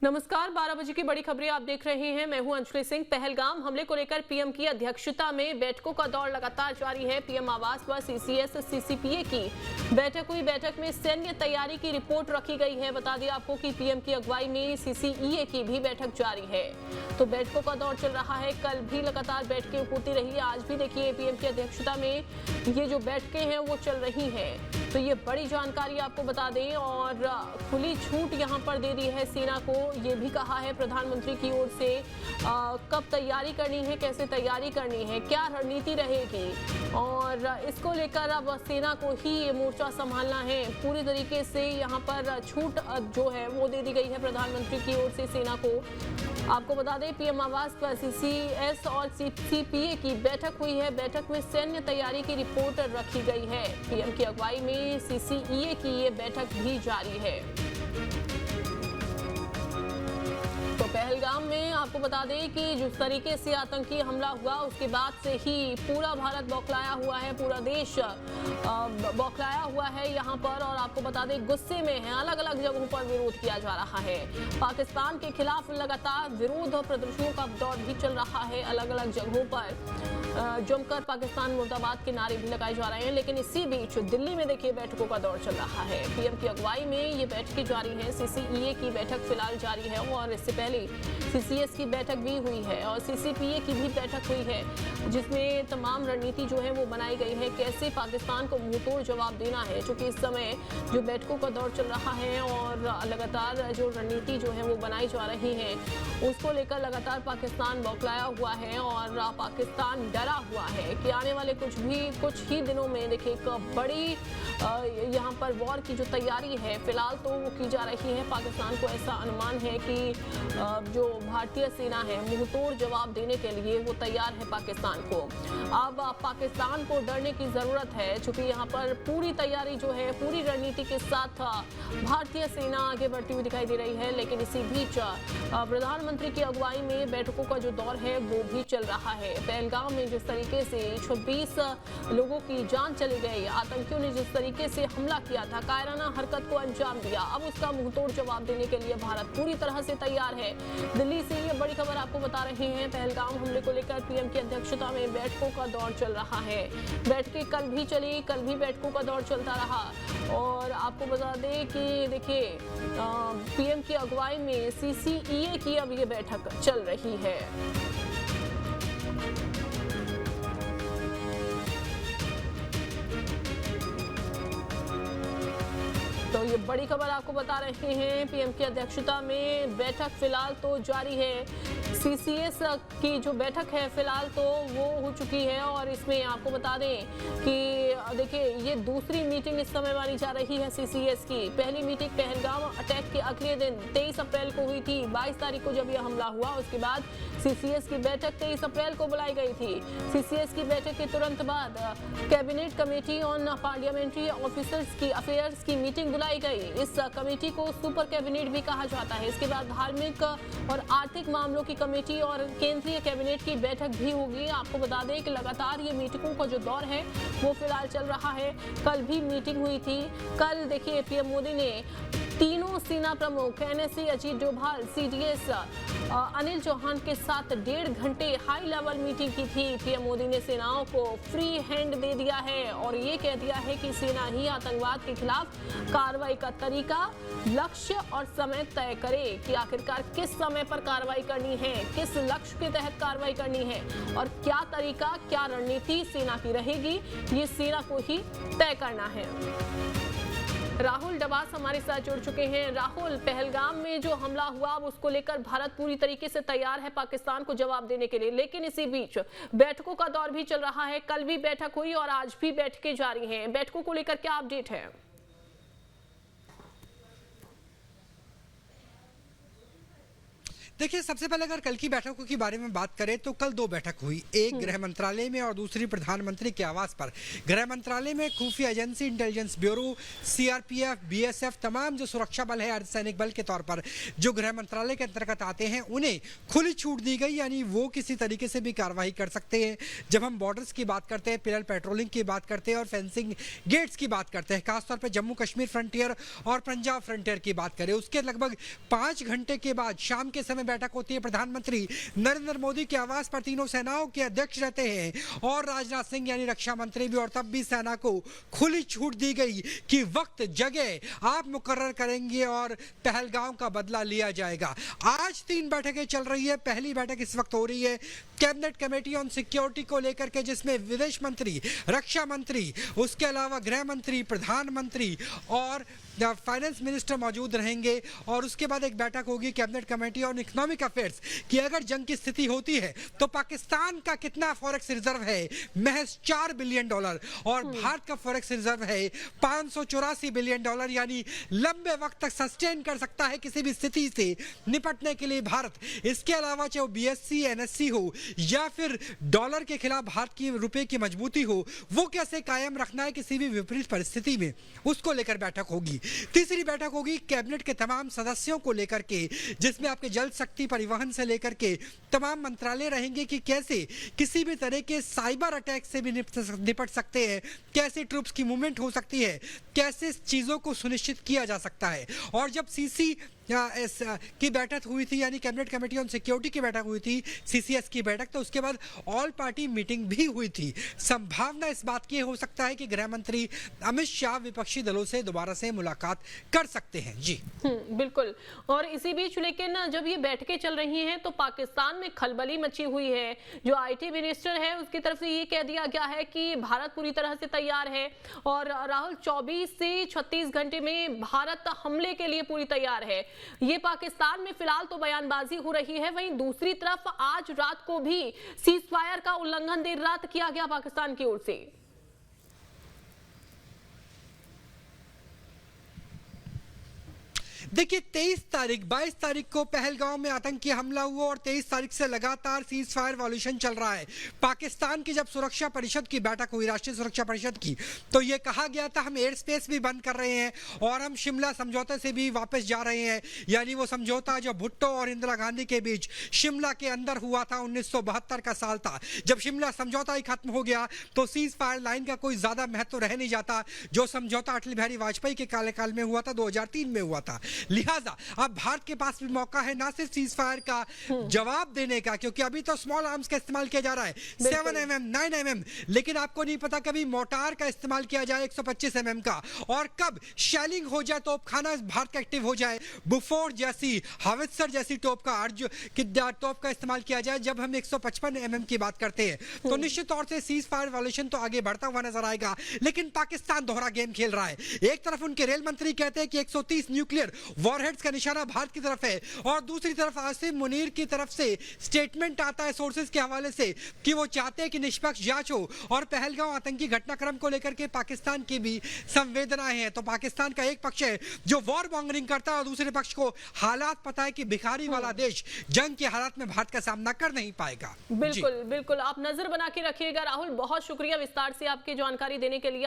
नमस्कार, 12 बजे की बड़ी खबरें आप देख रहे हैं। मैं हूं अंजलि सिंह। पहलगाम हमले को लेकर पीएम की अध्यक्षता में बैठकों का दौर लगातार जारी है। पीएम आवास पर सीसीएस सीसीपीए की बैठक हुई। बैठक में सैन्य तैयारी की रिपोर्ट रखी गई है। बता दें आपको कि पीएम की अगुवाई में सीसीईए की भी बैठक जारी है। तो बैठकों का दौर चल रहा है। कल भी लगातार बैठकें होती रही। आज भी देखिए पीएम की अध्यक्षता में ये जो बैठकें हैं वो चल रही हैं। तो ये बड़ी जानकारी आपको बता दें और खुली छूट यहाँ पर दे दी है सेना को। ये भी कहा है प्रधानमंत्री की ओर से कब तैयारी करनी है, कैसे तैयारी करनी है, क्या रणनीति रहेगी और इसको लेकर अब सेना को ही ये मोर्चा संभालना है। पूरी तरीके से यहाँ पर छूट जो है वो दे दी गई है प्रधानमंत्री की ओर से सेना को। आपको बता दें पीएम आवास पर सीसीएस और सीसीपीए की बैठक हुई है। बैठक में सैन्य तैयारी की रिपोर्ट रखी गई है। पीएम की अगुवाई में सीसीईए की ये बैठक भी जारी है। तो पहलगाम में आपको बता दें कि जिस तरीके से आतंकी हमला हुआ उसके बाद से ही पूरा भारत बौखलाया हुआ है, पूरा देश बौखलाया हुआ है यहाँ पर। और आपको बता दें गुस्से में है, अलग अलग जगहों पर विरोध किया जा रहा है। पाकिस्तान के खिलाफ लगातार विरोध और प्रदर्शनों का दौर भी चल रहा है। अलग अलग जगहों पर जमकर पाकिस्तान मुर्दाबाद के नारे भी लगाए जा रहे हैं। लेकिन इसी बीच दिल्ली में देखिए बैठकों का दौर चल रहा है। पीएम की अगुवाई में ये बैठकें जारी है। सीसीईए की बैठक फिलहाल जारी है और इससे पहले सीसीएस की बैठक भी हुई है और सीसीपीए की भी बैठक हुई है, जिसमें तमाम रणनीति जो है वो बनाई गई है। कैसे पाकिस्तान को मुंहतोड़ जवाब देना है, क्योंकि इस समय जो बैठकों का दौर चल रहा है और लगातार जो रणनीति जो है वो बनाई जा रही है उसको लेकर लगातार पाकिस्तान बौखलाया हुआ है और पाकिस्तान डरा हुआ है कि आने वाले कुछ ही दिनों में देखिए एक बड़ी यहाँ पर वॉर की जो तैयारी है फिलहाल तो वो की जा रही है। पाकिस्तान को ऐसा अनुमान है कि जो भारतीय सेना है मुंहतोड़ जवाब देने के लिए वो तैयार है पाकिस्तान को। अब पाकिस्तान को डरने की जरूरत है, क्योंकि यहाँ पर पूरी तैयारी जो है पूरी रणनीति के साथ भारतीय सेना आगे बढ़ती हुई दिखाई दे रही है। लेकिन इसी बीच प्रधानमंत्री की अगुवाई में बैठकों का जो दौर है वो भी चल रहा है। पहलगाम में जिस तरीके से 26 लोगों की जान चली गई, आतंकियों ने जिस तरीके से हमला किया था, कायराना हरकत को अंजाम दिया, अब उसका मुंहतोड़ जवाब देने के लिए भारत पूरी तरह से तैयार है। दिल्ली से ये बड़ी खबर आपको बता रहे हैं। पहलगाम हमले को लेकर पीएम की अध्यक्षता में बैठकों का दौर चल रहा है। बैठकें कल भी चली, कल भी बैठकों का दौर चलता रहा। और आपको बता दें कि देखिए पीएम की अगुवाई में सीसीईए की अब ये बैठक चल रही है। तो ये बड़ी खबर आपको बता रहे हैं। पीएम की अध्यक्षता में बैठक फिलहाल तो जारी है। सीसीएस की जो बैठक है फिलहाल तो वो हो चुकी है और इसमें आपको बता दें कि देखिए ये दूसरी मीटिंग इस समय मानी जा रही है सीसीएस की। पहली मीटिंग पहलगाम अटैक के अगले दिन 23 अप्रैल को हुई थी। 22 तारीख को जब यह हमला हुआ उसके बाद सीसीएस की बैठक 23 अप्रैल को बुलाई गई थी। सीसीएस की बैठक के तुरंत बाद cabinet committee on parliamentary officers की अफेयर्स की मीटिंग बुलाई गई। इस कमेटी को सुपर कैबिनेट भी कहा जाता है। इसके बाद धार्मिक और आर्थिक मामलों की कमेटी और केंद्रीय कैबिनेट की बैठक भी होगी। आपको बता दें कि लगातार ये मीटिंगों का जो दौर है वो फिलहाल चल रहा है। कल भी मीटिंग हुई थी। कल देखिए पीएम मोदी ने तीनों सेना प्रमुख एनएससी अजीत डोभाल, सीडीएस अनिल चौहान के साथ 1.5 घंटे हाई लेवल मीटिंग की थी। पीएम मोदी ने सेनाओं को फ्री हैंड दे दिया है और ये कह दिया है कि सेना ही आतंकवाद के खिलाफ कार्रवाई का तरीका, लक्ष्य और समय तय करे कि आखिरकार किस समय पर कार्रवाई करनी है, किस लक्ष्य के तहत कार्रवाई करनी है और क्या तरीका, क्या रणनीति सेना की रहेगी, ये सेना को ही तय करना है। राहुल डबास हमारे साथ जुड़ चुके हैं। राहुल, पहलगाम में जो हमला हुआ अब उसको लेकर भारत पूरी तरीके से तैयार है पाकिस्तान को जवाब देने के लिए, लेकिन इसी बीच बैठकों का दौर भी चल रहा है। कल भी बैठक हुई और आज भी बैठकें जारी हैं। बैठकों को लेकर क्या अपडेट है? देखिए, सबसे पहले अगर कल की बैठकों के बारे में बात करें तो कल 2 बैठक हुई, एक गृह मंत्रालय में और दूसरी प्रधानमंत्री के आवास पर। गृह मंत्रालय में खुफिया agency, intelligence bureau, CRPF, BSF, तमाम जो सुरक्षा बल है अर्धसैनिक बल के तौर पर जो गृह मंत्रालय के अंतर्गत आते हैं, उन्हें खुली छूट दी गई, यानी वो किसी तरीके से भी कार्रवाई कर सकते हैं। जब हम बॉर्डर्स की बात करते हैं, पिलर पेट्रोलिंग की बात करते हैं और फेंसिंग गेट्स की बात करते हैं, खासतौर पर जम्मू कश्मीर फ्रंटियर और पंजाब फ्रंटियर की बात करें, उसके लगभग 5 घंटे के बाद शाम के समय बैठक होती है। प्रधानमंत्री नरेंद्र मोदी के आवास पर तीनों सेनाओं के अध्यक्ष रहते हैं और राजनाथ सिंह यानी रक्षा मंत्री भी, और तब भी सेना को खुली छूट दी गई कि वक्त जगह आप मुकर्रर करेंगे और पहलगाम का बदला लिया जाएगा। आज 3 बैठकें चल रही है। पहली बैठक इस वक्त हो रही है कैबिनेट कमेटी ऑन सिक्योरिटी को लेकर के, जिसमें विदेश मंत्री, रक्षा मंत्री, उसके अलावा गृह मंत्री, प्रधानमंत्री और फाइनेंस मिनिस्टर मौजूद रहेंगे। और उसके बाद एक बैठक होगी cabinet committee on economic affairs कि अगर जंग की स्थिति होती है तो पाकिस्तान का कितना फॉरेक्स रिजर्व है, महज $4 बिलियन, और भारत का फॉरेक्स रिजर्व है $584 बिलियन, यानी लंबे वक्त तक सस्टेन कर सकता है किसी भी स्थिति से निपटने के लिए भारत। इसके अलावा चाहे बीएससी, एनएससी हो या फिर डॉलर के खिलाफ भारत की रुपए की मजबूती हो, वो कैसे कायम रखना है किसी भी विपरीत परिस्थिति में, उसको लेकर बैठक होगी। तीसरी बैठक होगी कैबिनेट के तमाम सदस्यों को लेकर के, जिसमें आपके जल शक्ति, परिवहन से लेकर के तमाम मंत्रालय रहेंगे कि कैसे किसी भी तरह के साइबर अटैक से भी निपट सकते हैं, कैसे ट्रूप्स की मूवमेंट हो सकती है, कैसे चीजों को सुनिश्चित किया जा सकता है। और जब सीसी की बैठक हुई थी, यानी कैबिनेट कमेटी ऑन सिक्योरिटी की बैठक हुई थी, सीसीएस की बैठक, तो उसके बाद ऑल पार्टी मीटिंग भी हुई थी। संभावना इस बात की हो सकता है कि गृह मंत्री अमित शाह विपक्षी दलों से दोबारा से मुलाकात कर सकते हैं। जी बिल्कुल। और इसी बीच लेकिन जब ये बैठकें चल रही हैं तो पाकिस्तान में खलबली मची हुई है। जो आईटी मिनिस्टर है उसकी तरफ से ये कह दिया गया है कि भारत पूरी तरह से तैयार है और राहुल 24 से 36 घंटे में भारत हमले के लिए पूरी तैयार है। ये पाकिस्तान में फिलहाल तो बयानबाजी हो रही है, वहीं दूसरी तरफ आज रात को भी सीज फायर का उल्लंघन देर रात किया गया पाकिस्तान की ओर से। देखिए, 22 तारीख को पहलगाम में आतंकी हमला हुआ और 23 तारीख से लगातार सीज फायर वॉल्यूशन चल रहा है। पाकिस्तान की जब सुरक्षा परिषद की बैठक हुई, राष्ट्रीय सुरक्षा परिषद की, तो ये कहा गया था हम एयर स्पेस भी बंद कर रहे हैं और हम शिमला समझौते से भी वापस जा रहे हैं। यानी वो समझौता जो भुट्टो और इंदिरा गांधी के बीच शिमला के अंदर हुआ था, 1972 का साल था। जब शिमला समझौता ही खत्म हो गया तो सीज फायर लाइन का कोई ज्यादा महत्व रह नहीं जाता। जो समझौता अटल बिहारी वाजपेयी के कार्यकाल में हुआ था, 2003 में हुआ था। लिहाजा अब भारत के पास भी मौका है ना सिर्फ सीज फायर का जवाब देने का, क्योंकि अभी तो स्मॉल आर्म्स का इस्तेमाल किया जा रहा है, 7mm, 9mm, लेकिन आपको नहीं पता कभी मोटार का इस्तेमाल किया जाए 125mm का, और कब शेलिंग हो जाए, तोपखाना भारत का एक्टिव हो जाए, बुफोर जैसी, हावित्सर जैसी तोप का इस्तेमाल किया जाए। जब हम 155mm की बात करते हैं तो निश्चित तौर से सीज फायर वॉल्यूशन तो आगे बढ़ता हुआ नजर आएगा। लेकिन पाकिस्तान दोहरा गेम खेल रहा है। एक तरफ उनके रेल मंत्री कहते हैं कि 130 न्यूक्लियर वॉरहेड्स का निशाना भारत की तरफ है, और दूसरी तरफ आसिम मुनीर की तरफ से स्टेटमेंट आता है सोर्सेज के हवाले से कि वो चाहते हैं कि निष्पक्ष जांच हो और पहलगाम आतंकी घटनाक्रम को लेकर के पाकिस्तान की भी संवेदनाएं हैं। तो पाकिस्तान का एक पक्ष है जो वॉर मॉन्गरिंग करता है और दूसरे पक्ष को हालात पता है कि भिखारी वाला देश जंग के हालात में भारत का सामना कर नहीं पाएगा। बिल्कुल बिल्कुल, आप नजर बना के रखिएगा। राहुल, बहुत शुक्रिया विस्तार से आपकी जानकारी देने के लिए।